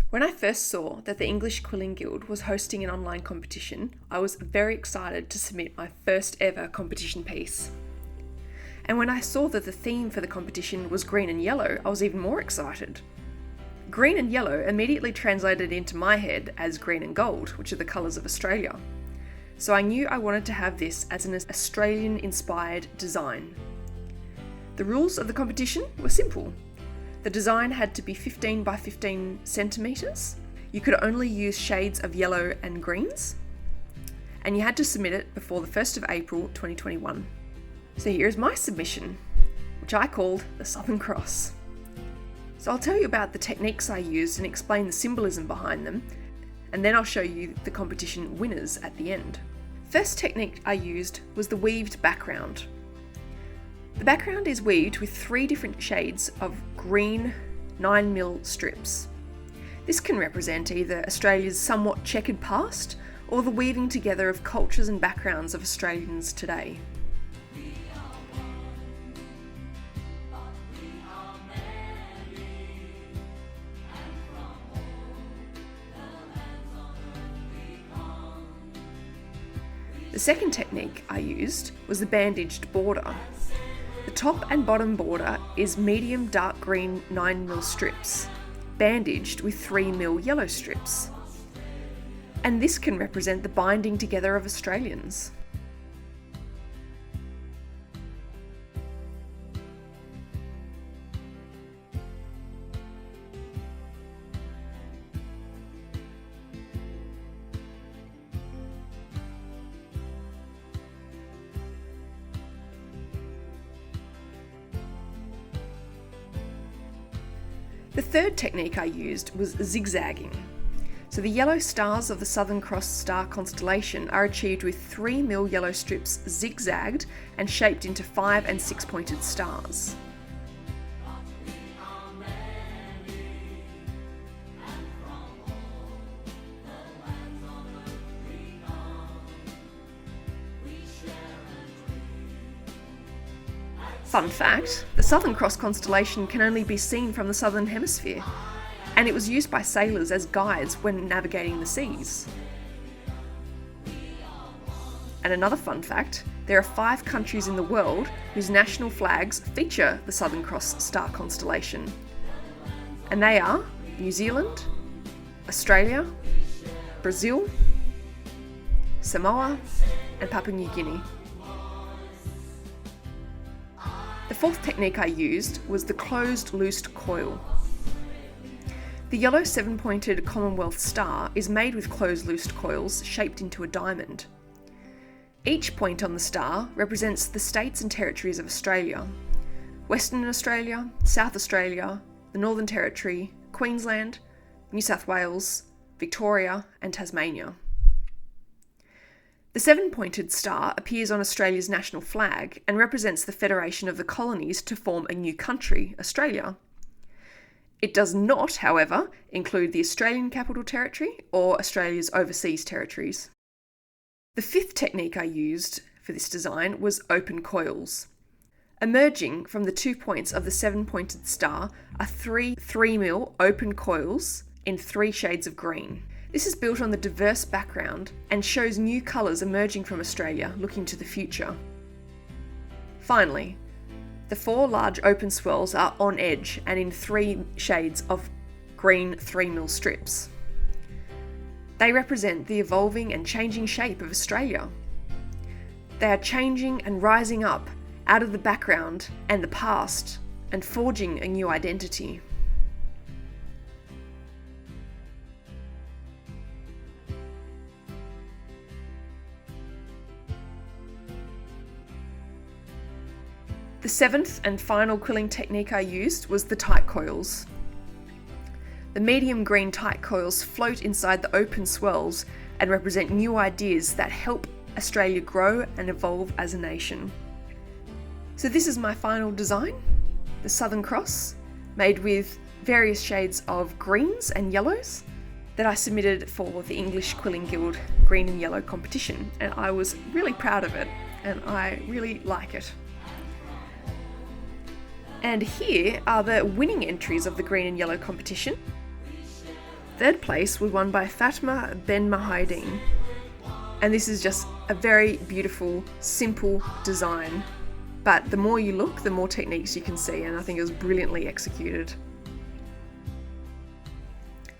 When I first saw that the English Quilling Guild was hosting an online competition, I was very excited to submit my first ever competition piece. And when I saw that the theme for the competition was green and yellow, I was even more excited. Green and yellow immediately translated into my head as green and gold, which are the colours of Australia. So I knew I wanted to have this as an Australian-inspired design. The rules of the competition were simple. The design had to be 15 by 15 centimetres. You could only use shades of yellow and greens. And you had to submit it before the 1st of April 2021. So here's my submission, which I called the Southern Cross. So I'll tell you about the techniques I used and explain the symbolism behind them, and then I'll show you the competition winners at the end. First technique I used was the weaved background. The background is weaved with 3 different shades of green 9mm strips. This can represent either Australia's somewhat checkered past or the weaving together of cultures and backgrounds of Australians today. The second technique I used was the bandaged border. The top and bottom border is medium dark green 9mm strips, bandaged with 3mm yellow strips. And this can represent the binding together of Australians. The third technique I used was zigzagging. So the yellow stars of the Southern Cross star constellation are achieved with 3mm yellow strips zigzagged and shaped into 5 and 6 pointed stars. Fun fact, the Southern Cross constellation can only be seen from the Southern Hemisphere, and it was used by sailors as guides when navigating the seas. And another fun fact, there are 5 countries in the world whose national flags feature the Southern Cross star constellation. And they are New Zealand, Australia, Brazil, Samoa, and Papua New Guinea. The fourth technique I used was the closed loosed coil. The yellow 7-pointed Commonwealth star is made with closed loosed coils shaped into a diamond. Each point on the star represents the states and territories of Australia: Western Australia, South Australia, the Northern Territory, Queensland, New South Wales, Victoria, and Tasmania. The 7-pointed star appears on Australia's national flag and represents the federation of the colonies to form a new country, Australia. It does not, however, include the Australian Capital Territory or Australia's overseas territories. The fifth technique I used for this design was open coils. Emerging from the 2 points of the 7-pointed star are 3 3mm open coils in 3 shades of green. This is built on the diverse background and shows new colours emerging from Australia looking to the future. Finally, the 4 large open swirls are on edge and in 3 shades of green 3mm strips. They represent the evolving and changing shape of Australia. They are changing and rising up out of the background and the past and forging a new identity. The 7th and final quilling technique I used was the tight coils. The medium green tight coils float inside the open swirls and represent new ideas that help Australia grow and evolve as a nation. So this is my final design, the Southern Cross, made with various shades of greens and yellows that I submitted for the English Quilling Guild Green and Yellow competition, and I was really proud of it and I really like it. And here are the winning entries of the green and yellow competition. Third place was won by Fatma Ben Mahideen. And this is just a very beautiful, simple design. But the more you look, the more techniques you can see, and I think it was brilliantly executed.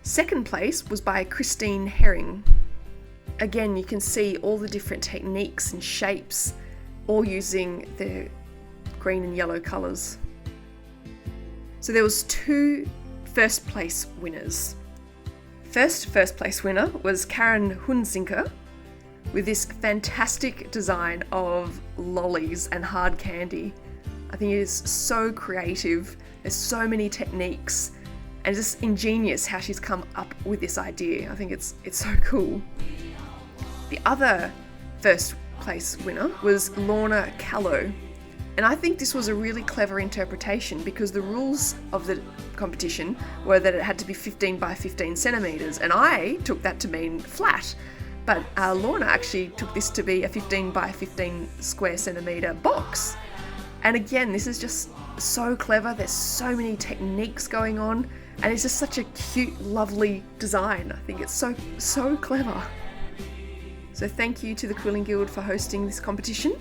Second place was by Christine Herring. Again, you can see all the different techniques and shapes, all using the green and yellow colours. So there was 2 first place winners. First place winner was Karen Hunziker with this fantastic design of lollies and hard candy. I think it is so creative. There's so many techniques and just ingenious how she's come up with this idea. I think it's so cool. The other first place winner was Lorna Callow. And I think this was a really clever interpretation because the rules of the competition were that it had to be 15 by 15 centimetres, and I took that to mean flat. But Lorna actually took this to be a 15 by 15 square centimetre box. And again, this is just so clever. There's so many techniques going on, and it's just such a cute, lovely design. I think it's so clever. So thank you to the Quilling Guild for hosting this competition.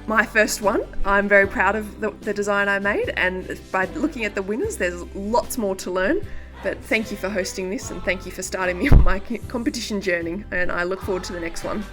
My first one. I'm very proud of the design I made, and by looking at the winners, there's lots more to learn. But thank you for hosting this, and thank you for starting me on my competition journey, and I look forward to the next one.